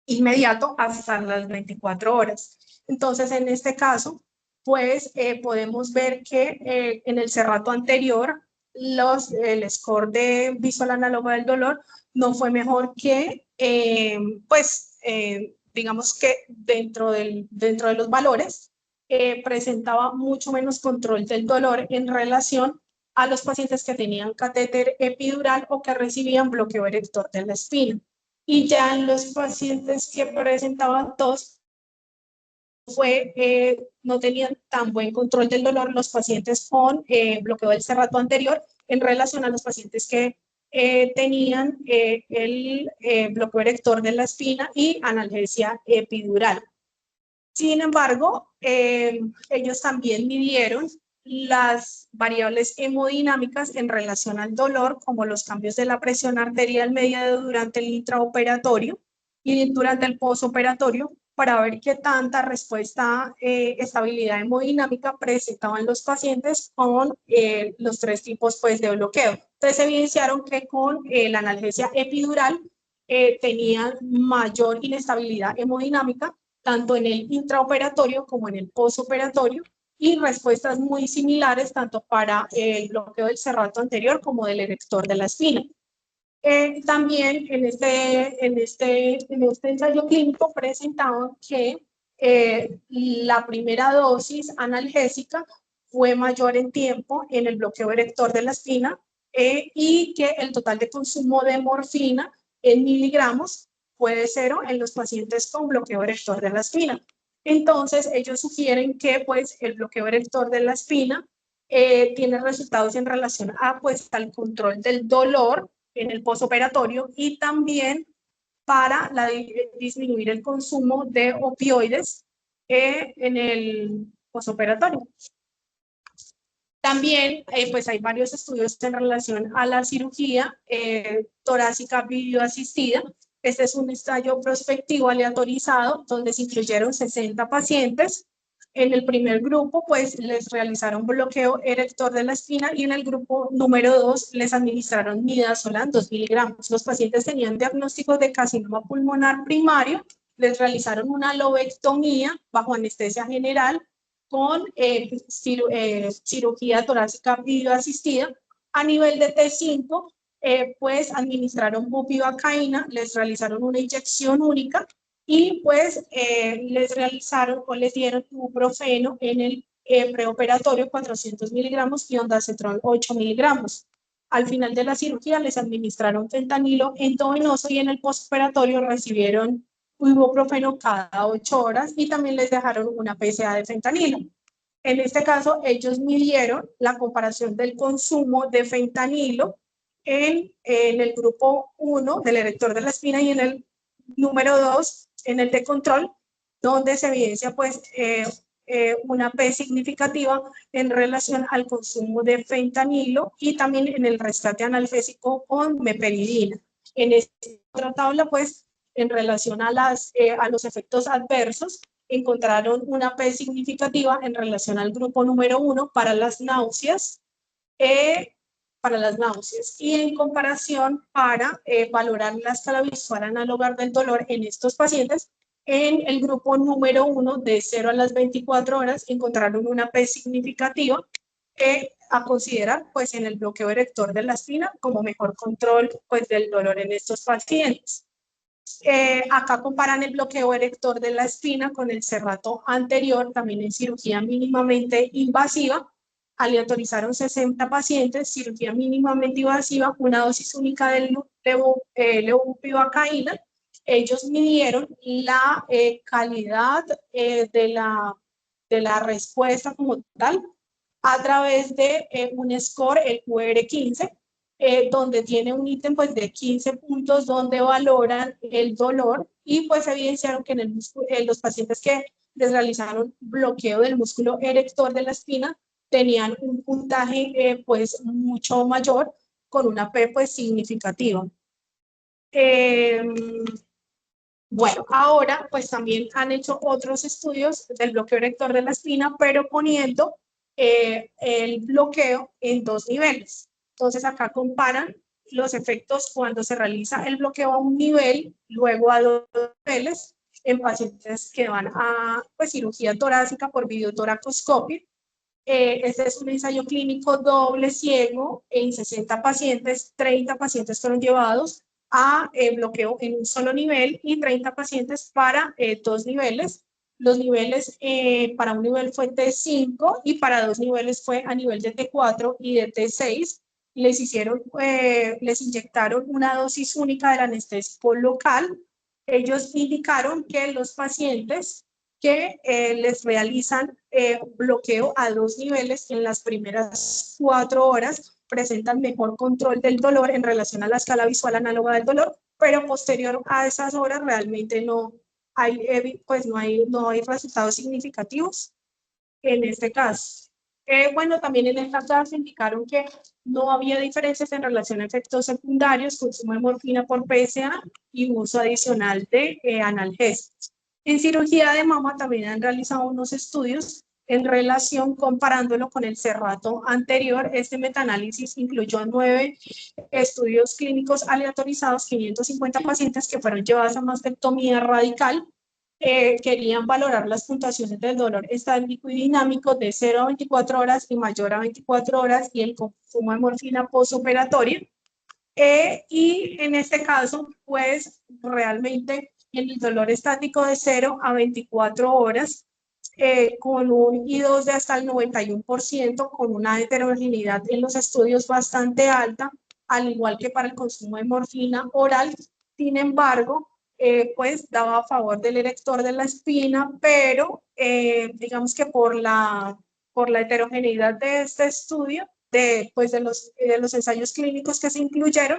inmediato hasta las 24 horas. Entonces, en este caso, pues podemos ver que en el serrato anterior, el score de visual análogo del dolor no fue mejor que, digamos que dentro de los valores, presentaba mucho menos control del dolor en relación a los pacientes que tenían catéter epidural o que recibían bloqueo erector de la espina. Y ya en los pacientes que presentaban tos, no tenían tan buen control del dolor los pacientes con bloqueo del serrato anterior en relación a los pacientes que tenían el bloqueo erector de la espina y analgesia epidural. Sin embargo, ellos también midieron las variables hemodinámicas en relación al dolor, como los cambios de la presión arterial media durante el intraoperatorio y durante el posoperatorio, para ver qué tanta respuesta, estabilidad hemodinámica presentaban los pacientes con los 3 tipos pues, de bloqueo. Entonces, evidenciaron que con la analgesia epidural tenían mayor inestabilidad hemodinámica, tanto en el intraoperatorio como en el posoperatorio, y respuestas muy similares tanto para el bloqueo del serrato anterior como del erector de la espina. También en este ensayo clínico presentaban que la primera dosis analgésica fue mayor en tiempo en el bloqueo erector de la espina y que el total de consumo de morfina en miligramos fue de 0 en los pacientes con bloqueo erector de la espina. Entonces, ellos sugieren que pues, el bloqueo erector de la espina tiene resultados en relación a, pues, al control del dolor en el posoperatorio y también para disminuir el consumo de opioides en el posoperatorio. También pues hay varios estudios en relación a la cirugía torácica videoasistida. Este es un ensayo prospectivo aleatorizado donde se incluyeron 60 pacientes. En el primer grupo, pues, les realizaron bloqueo erector de la espina y en el grupo número 2 les administraron midazolam 2 miligramos. Los pacientes tenían diagnóstico de carcinoma pulmonar primario, les realizaron una lobectomía bajo anestesia general con cirugía torácica videoasistida. A nivel de T5, pues administraron bupivacaína, les realizaron una inyección única y pues les realizaron o les dieron ibuprofeno en el preoperatorio 400 miligramos y ondansetron 8 miligramos. Al final de la cirugía les administraron fentanilo endovenoso y en el postoperatorio recibieron ibuprofeno cada 8 horas y también les dejaron una PSA de fentanilo. En este caso, ellos midieron la comparación del consumo de fentanilo en el grupo 1 del erector de la espina y en el número 2 en el de control, donde se evidencia pues una P significativa en relación al consumo de fentanilo y también en el rescate analgésico con meperidina. En esta otra tabla, pues, en relación a los efectos adversos, encontraron una P significativa en relación al grupo número 1 para las náuseas, y en comparación para valorar la escala visual análoga del dolor en estos pacientes. En el grupo número 1, de 0 a las 24 horas, encontraron una P significativa a considerar pues, en el bloqueo erector de la espina como mejor control pues, del dolor en estos pacientes. Acá comparan el bloqueo erector de la espina con el cerrato anterior, también en cirugía mínimamente invasiva. Aleatorizaron 60 pacientes, cirugía mínimamente invasiva, una dosis única de levopivacaína. Ellos midieron la calidad de la respuesta como tal a través de un score, el QR15, donde tiene un ítem pues, de 15 puntos donde valoran el dolor y pues evidenciaron que en los pacientes que les realizaron bloqueo del músculo erector de la espina tenían un puntaje pues mucho mayor con una P pues significativa. Bueno, ahora pues también han hecho otros estudios del bloqueo erector de la espina, pero poniendo el bloqueo en 2 niveles. Entonces acá comparan los efectos cuando se realiza el bloqueo a un nivel, luego a 2 niveles, en pacientes que van a pues, cirugía torácica por videotoracoscopia. Este es un ensayo clínico doble ciego en 60 pacientes, 30 pacientes fueron llevados a bloqueo en un solo nivel y 30 pacientes para 2 niveles. Los niveles para un nivel fue T5 y para 2 niveles fue a nivel de T4 y de T6. Les inyectaron una dosis única del anestésico local. Ellos indicaron que los pacientes que les realizan bloqueo a 2 niveles en las primeras 4 horas presentan mejor control del dolor en relación a la escala visual análoga del dolor, pero posterior a esas horas realmente no hay, pues no hay resultados significativos en este caso. Bueno, también en esta clase indicaron que no había diferencias en relación a efectos secundarios, consumo de morfina por PSA y uso adicional de analgésicos. En cirugía de mama también han realizado unos estudios en relación comparándolo con el cerrato anterior. Este metaanálisis incluyó 9 estudios clínicos aleatorizados, 550 pacientes que fueron llevados a mastectomía radical. Querían valorar las puntuaciones del dolor estático y dinámico de 0 a 24 horas y mayor a 24 horas y el consumo de morfina postoperatoria. Y en este caso, pues realmente en el dolor estático de 0 a 24 horas, con un I2 de hasta el 91%, con una heterogeneidad en los estudios bastante alta, al igual que para el consumo de morfina oral. Sin embargo, pues daba a favor del erector de la espina, pero digamos que por la heterogeneidad de este estudio, pues de los ensayos clínicos que se incluyeron,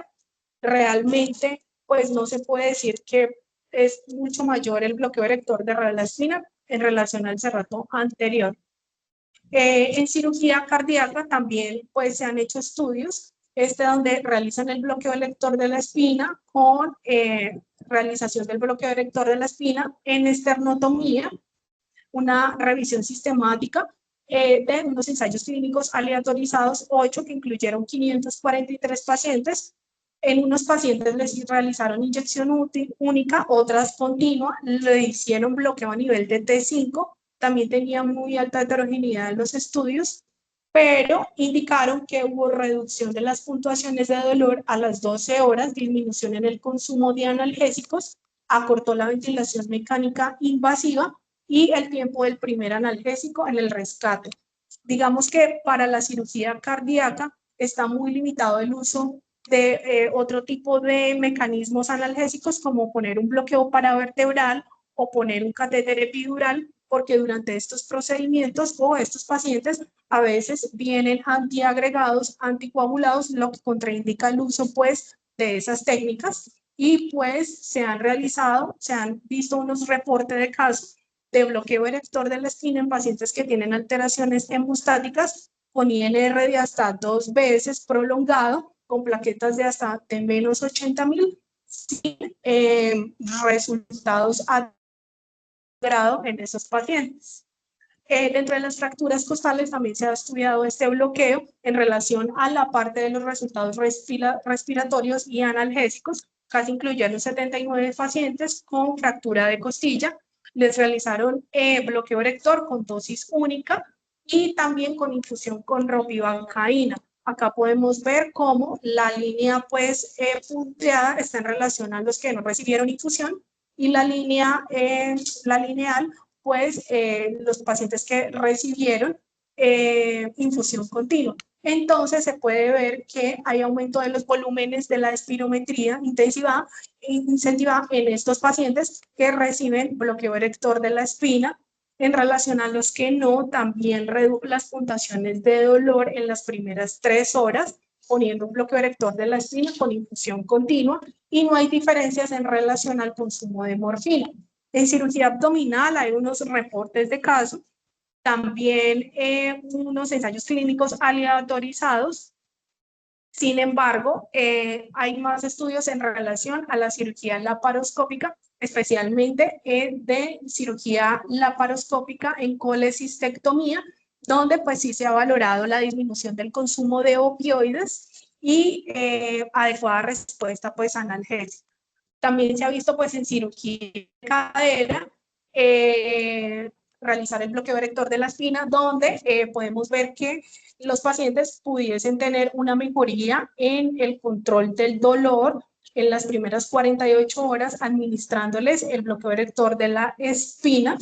realmente pues no se puede decir que es mucho mayor el bloqueo erector de la espina en relación al cerrato anterior. En cirugía cardíaca también pues se han hecho estudios donde realizan el bloqueo erector de la espina con realización del bloqueo erector de la espina en esternotomía, una revisión sistemática de unos ensayos clínicos aleatorizados, 8 que incluyeron 543 pacientes. En unos pacientes les realizaron inyección única, otras continua, le hicieron bloqueo a nivel de T5, también tenía muy alta heterogeneidad en los estudios, pero indicaron que hubo reducción de las puntuaciones de dolor a las 12 horas, disminución en el consumo de analgésicos, acortó la ventilación mecánica invasiva y el tiempo del primer analgésico en el rescate. Digamos que para la cirugía cardíaca está muy limitado el uso de otro tipo de mecanismos analgésicos como poner un bloqueo paravertebral o poner un catéter epidural, porque durante estos procedimientos o estos pacientes a veces vienen antiagregados, anticoagulados, lo que contraindica el uso pues de esas técnicas y pues se han visto unos reportes de casos de bloqueo erector de la espina en pacientes que tienen alteraciones hemostáticas con INR de hasta 2 veces prolongado, con plaquetas de hasta de menos 80.000, sin resultados a grado en esos pacientes. Dentro de las fracturas costales también se ha estudiado este bloqueo en relación a la parte de los resultados respiratorios y analgésicos. Casi incluyeron 79 pacientes con fractura de costilla. Les realizaron bloqueo erector con dosis única y también con infusión con ropivacaína. Acá podemos ver cómo la línea pues punteada está en relación a los que no recibieron infusión y la línea, la lineal pues los pacientes que recibieron infusión continua. Entonces se puede ver que hay aumento de los volúmenes de la espirometría incentivada en estos pacientes que reciben bloqueo erector de la espina. En relación a los que no, también redujo las puntuaciones de dolor en las primeras 3 horas, poniendo un bloqueo erector de la espina con infusión continua, y no hay diferencias en relación al consumo de morfina. En cirugía abdominal hay unos reportes de casos, también unos ensayos clínicos aleatorizados. Sin embargo, hay más estudios en relación a la cirugía laparoscópica, especialmente de cirugía laparoscópica en colecistectomía, donde pues sí se ha valorado la disminución del consumo de opioides y adecuada respuesta pues analgésica. También se ha visto pues en cirugía de cadera realizar el bloqueo erector de la espina, donde podemos ver que los pacientes pudiesen tener una mejoría en el control del dolor en las primeras 48 horas administrándoles el bloqueo erector de la espina.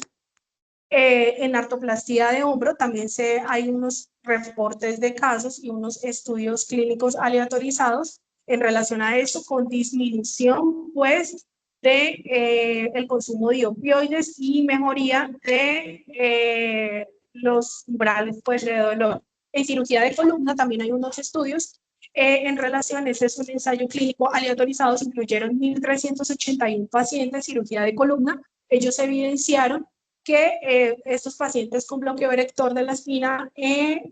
En artroplastía de hombro también hay unos reportes de casos y unos estudios clínicos aleatorizados en relación a eso, con disminución pues de el consumo de opioides y mejoría de los umbrales pues de dolor. En cirugía de columna también hay unos estudios en relación, este es un ensayo clínico aleatorizado, se incluyeron 1.381 pacientes en cirugía de columna. Ellos evidenciaron que estos pacientes con bloqueo erector de la espina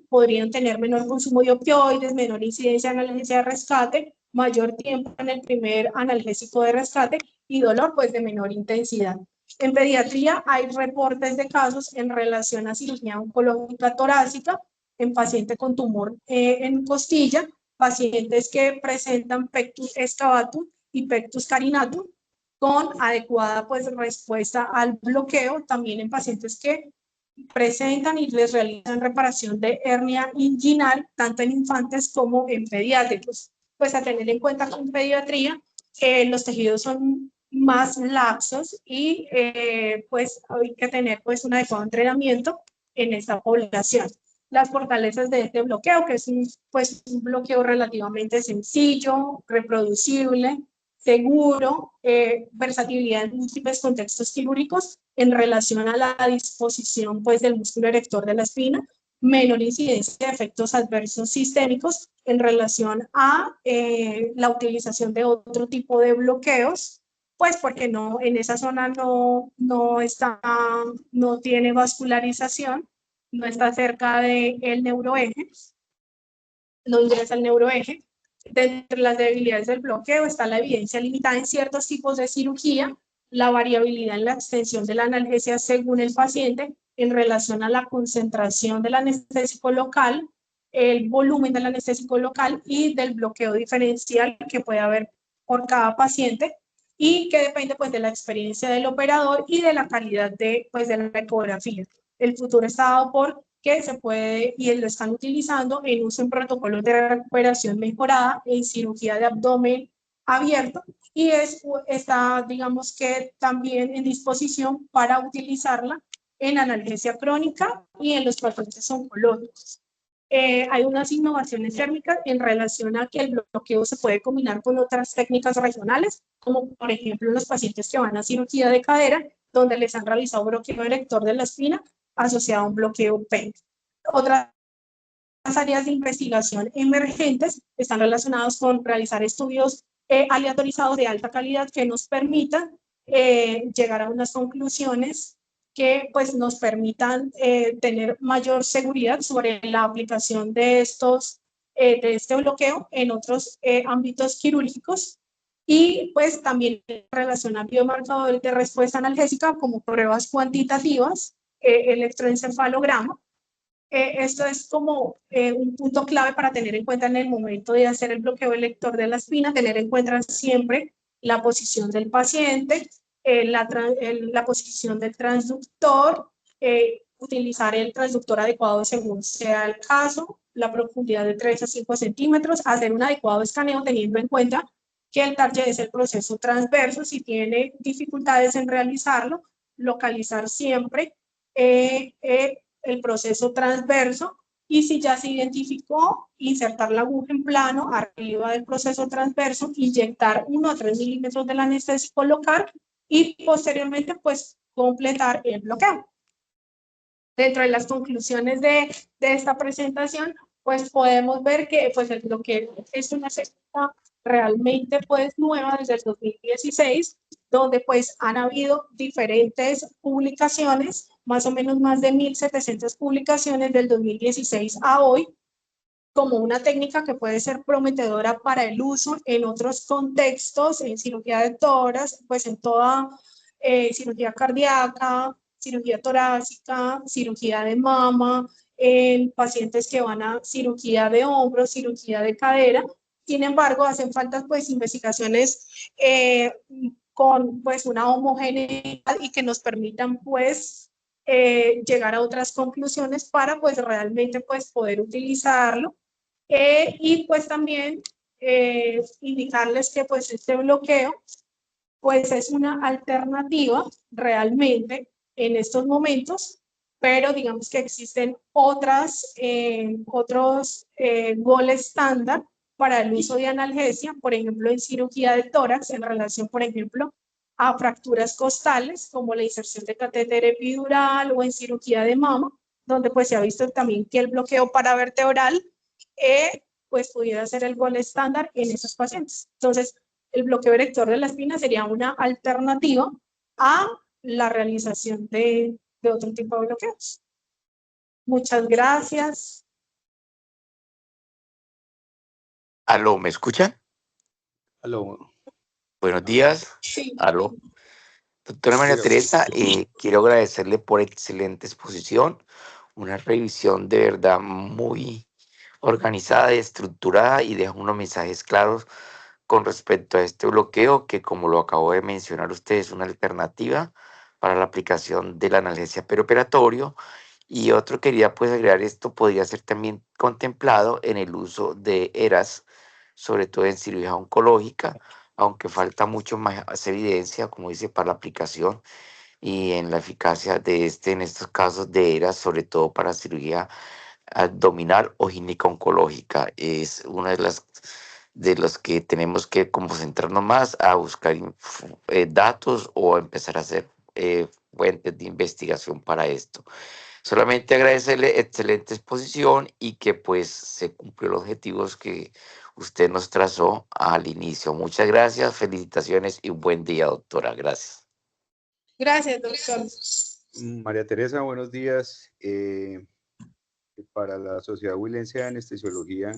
podrían tener menor consumo de opioides, menor incidencia de analgesia de rescate, mayor tiempo en el primer analgésico de rescate y dolor pues de menor intensidad. En pediatría hay reportes de casos en relación a cirugía oncológica torácica en pacientes con tumor en costilla, pacientes que presentan pectus excavatum y pectus carinatum, con adecuada pues, respuesta al bloqueo, también en pacientes que presentan y les realizan reparación de hernia inguinal, tanto en infantes como en pediátricos. Pues a tener en cuenta que en pediatría los tejidos son más laxos y pues hay que tener pues un adecuado entrenamiento en esta población. Las fortalezas de este bloqueo, que es pues, un bloqueo relativamente sencillo, reproducible, seguro, versatilidad en múltiples contextos quirúrgicos en relación a la disposición pues, del músculo erector de la espina, menor incidencia de efectos adversos sistémicos en relación a la utilización de otro tipo de bloqueos, pues porque no, en esa zona no tiene vascularización, no está cerca del neuroeje, no ingresa al neuroeje. Dentro de las debilidades del bloqueo está la evidencia limitada en ciertos tipos de cirugía, la variabilidad en la extensión de la analgesia según el paciente en relación a la concentración del anestésico local, el volumen del anestésico local y del bloqueo diferencial que puede haber por cada paciente y que depende pues de la experiencia del operador y de la calidad pues, de la ecografía. El futuro está dado por que se puede y lo están utilizando en uso en protocolos de recuperación mejorada en cirugía de abdomen, abierto y está, digamos que también en disposición para utilizarla en analgesia crónica y en los pacientes oncológicos. Hay unas innovaciones térmicas en relación a que el bloqueo se puede combinar con otras técnicas regionales, como por ejemplo los pacientes que van a cirugía de cadera, donde les han realizado bloqueo erector de la espina asociado a un bloqueo PENC. Otras áreas de investigación emergentes están relacionadas con realizar estudios aleatorizados de alta calidad que nos permitan llegar a unas conclusiones que pues nos permitan tener mayor seguridad sobre la aplicación de este bloqueo en otros ámbitos quirúrgicos y pues también relacionar biomarcadores de respuesta analgésica como pruebas cuantitativas, electroencefalograma. Esto es como un punto clave para tener en cuenta en el momento de hacer el bloqueo elector de la espina, tener en cuenta siempre la posición del paciente, la posición del transductor, utilizar el transductor adecuado según sea el caso, la profundidad de 3 a 5 centímetros, hacer un adecuado escaneo teniendo en cuenta que el target es el proceso transverso, si tiene dificultades en realizarlo, localizar siempre el proceso transverso y si ya se identificó, insertar la aguja en plano arriba del proceso transverso, inyectar 1 a 3 milímetros del anestésico local y posteriormente pues completar el bloqueo. Dentro de las conclusiones de esta presentación, pues podemos ver que pues el bloqueo es una técnica realmente pues nueva desde el 2016, donde pues han habido diferentes publicaciones, más o menos más de 1.700 publicaciones del 2016 a hoy, como una técnica que puede ser prometedora para el uso en otros contextos, en cirugía de tórax, pues en toda cirugía cardíaca, cirugía torácica, cirugía de mama, en pacientes que van a cirugía de hombro, cirugía de cadera. Sin embargo, hacen falta pues investigaciones con pues una homogeneidad y que nos permitan pues llegar a otras conclusiones para pues realmente pues poder utilizarlo y pues también indicarles que pues este bloqueo pues es una alternativa realmente en estos momentos, pero digamos que existen otros goles estándar para el uso de analgesia, por ejemplo en cirugía de tórax en relación, por ejemplo, a fracturas costales como la inserción de catéter epidural o en cirugía de mama, donde pues se ha visto también que el bloqueo paravertebral pues pudiera ser el gol estándar en esos pacientes. Entonces, el bloqueo erector de la espina sería una alternativa a la realización de otro tipo de bloqueos. Muchas gracias. Aló, ¿me escuchan? Aló. Buenos días. Sí. Aló. Doctora María Teresa, quiero agradecerle por excelente exposición, una revisión de verdad muy organizada y estructurada y deja unos mensajes claros con respecto a este bloqueo que, como lo acabo de mencionar usted, es una alternativa para la aplicación de la analgesia perioperatorio. Y otro quería pues agregar, esto podría ser también contemplado en el uso de ERAS, sobre todo en cirugía oncológica, aunque falta mucho más evidencia, como dice, para la aplicación y en la eficacia de en estos casos de ERAS, sobre todo para cirugía abdominal o oncológica. Es una de los que tenemos que concentrarnos más a buscar datos o a empezar a hacer fuentes de investigación para esto. Solamente agradecerle excelente exposición y que pues se cumplió los objetivos que usted nos trazó al inicio. Muchas gracias, felicitaciones y un buen día, doctora. Gracias. Gracias, doctor. María Teresa, buenos días. Para la Sociedad Huilense de Anestesiología,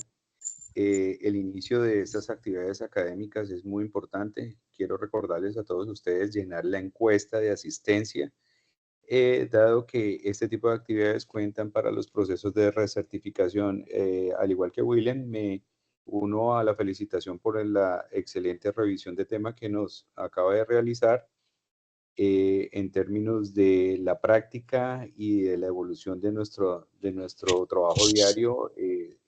el inicio de estas actividades académicas es muy importante. Quiero recordarles a todos ustedes llenar la encuesta de asistencia, dado que este tipo de actividades cuentan para los procesos de recertificación. Al igual que Willen, me uno a la felicitación por la excelente revisión de tema que nos acaba de realizar. En términos de la práctica y de la evolución de nuestro trabajo diario,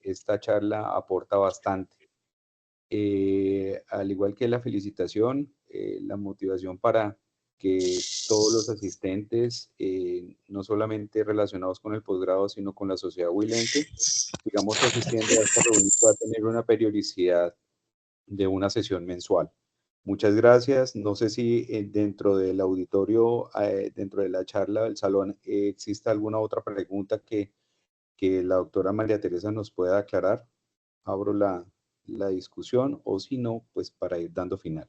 esta charla aporta bastante. Al igual que la felicitación, la motivación para que todos los asistentes, no solamente relacionados con el posgrado, sino con la sociedad huilense, sigamos asistiendo a esta reunión que va a tener una periodicidad de una sesión mensual. Muchas gracias. No sé si dentro del auditorio, dentro de la charla del salón, existe alguna otra pregunta que la doctora María Teresa nos pueda aclarar. Abro la discusión, o si no, pues para ir dando final.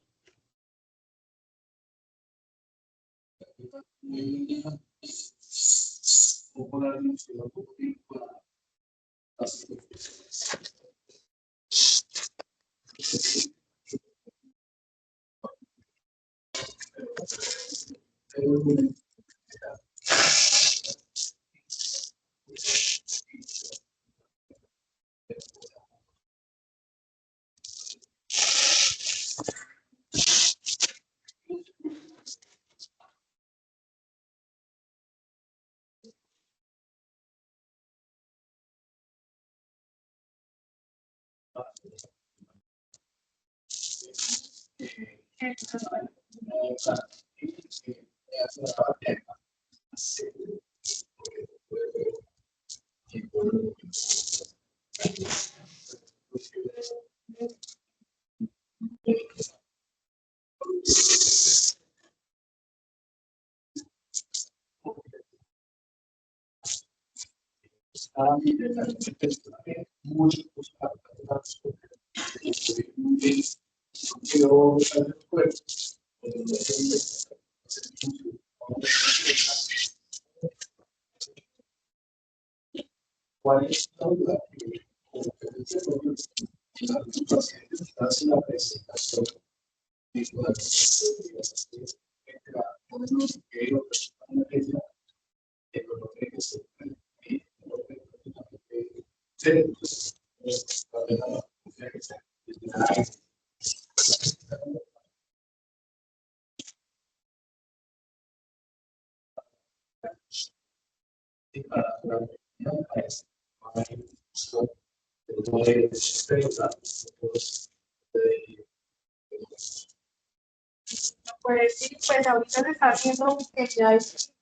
Pues sí, pues ahorita se está haciendo que ya es,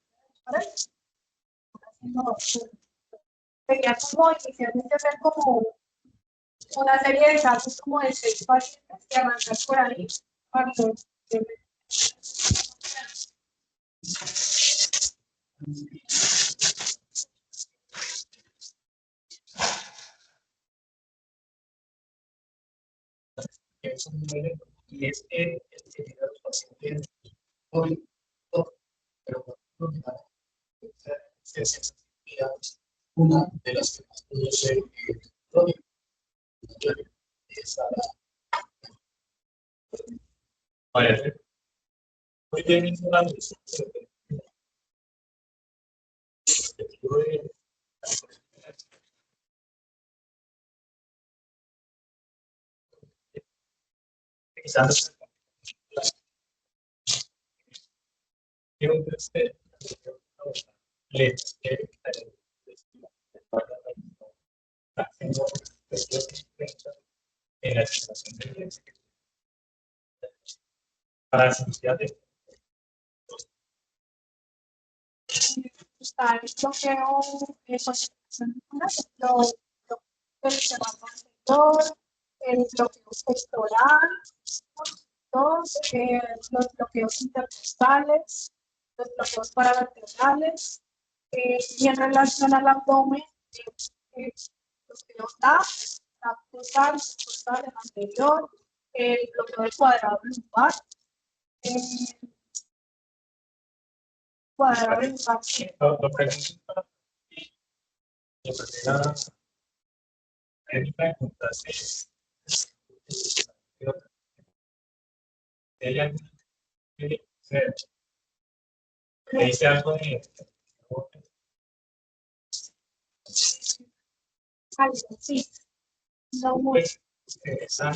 sería como inicialmente hacer como una serie de casos como de 6 pacientes que arrancan por ahí. Cuando y es el que llega a los pacientes hoy, pero una de las que más produce crónico es la vale. Muy bien mencionado eso. Quizás en la situación de para la seguridad de está el bloqueo de concentración, el cerrado anterior, el bloqueo pectoral, los bloqueos intercostales, los bloqueos paravertebrales, y en relación al abdomen, los bloqueos TAP total, subcostal, el anterior, el bloqueo del cuadrado lumbar, cuadrado lumbar. la pregunta y la pregunta es ella me dice algo de Sí, no muy. esa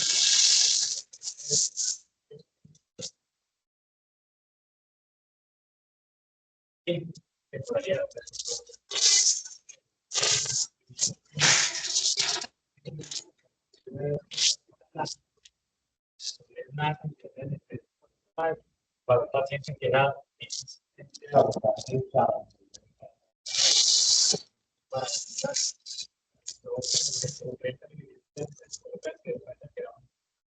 temporalidad. una cantidad de para un paciente que era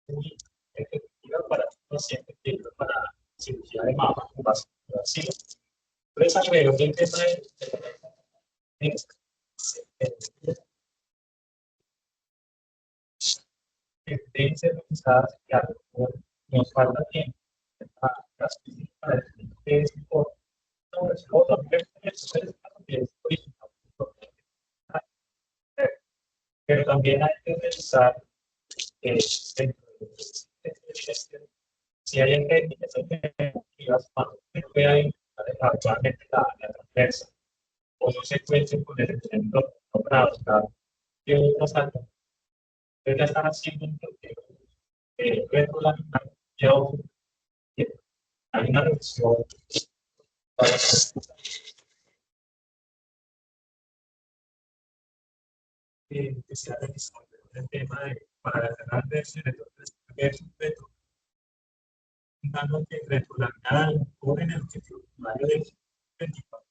muy efectiva para un paciente que iba para cirugía de mama con vascular. Entonces, alrededor del tema deben ser realizadas, claro, nos falta tiempo para definir qué es importante. Pero también hay que revisar dentro de si hay técnicas alternativas que puedan actualmente la transversa o no se cuenten con el elemento nombrado, que otras alternativas ya están haciendo un proceso retrolaminar y hay una revisión para que se ha realizado el tema de para ganar de su dando que retrolaminar algo en el objetivo primario de 24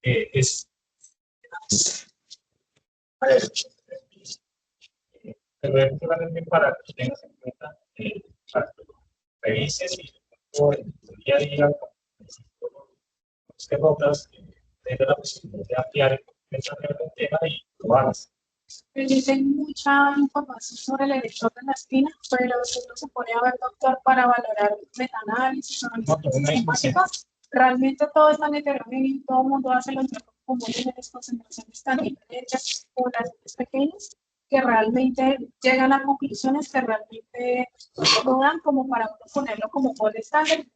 es pero para que tengas en cuenta para que revises y el día a día que notas tenga la posibilidad de ampliar el tema y lo hagas. Dicen mucha información sobre el electrón de la espina, pero si uno se pone a ver, doctor, para valorar metanálisis o análisis realmente todo es tan heterogéneo y todo el mundo hace los mismos componentes, concentraciones tan diferentes, unas pequeñas, que realmente llegan a conclusiones que realmente no dan como para uno ponerlo como gol estándar,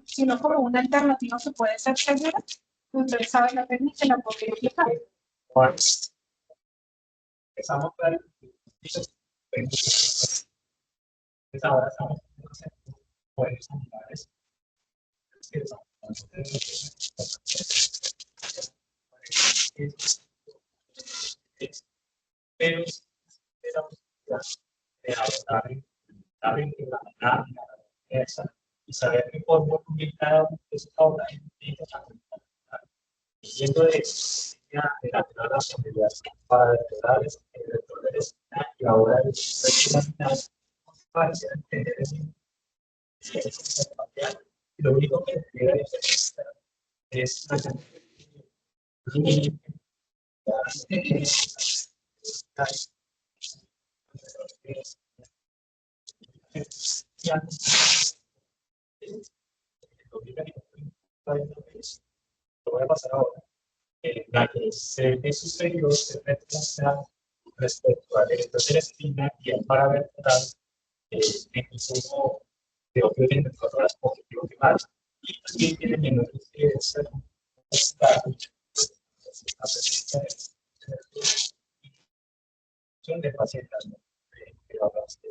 sino como una alternativa que puede ser segura, usted sabe la técnica y la podría aplicar. Empezamos a ver ahora estamos puedes unidades pero de adoptar esa y saber qué forma publicar esta obra yendo de la posibilidad para detectar lectores y ahora para entender lo único que queda es lo voy a pasar ahora. La que se sucedió se retrasa respecto al electro de la espina y el paravertebral en consumo de opioides de 24 horas positivo que más. Y también tiene menos incidencia de pacientes que hablas de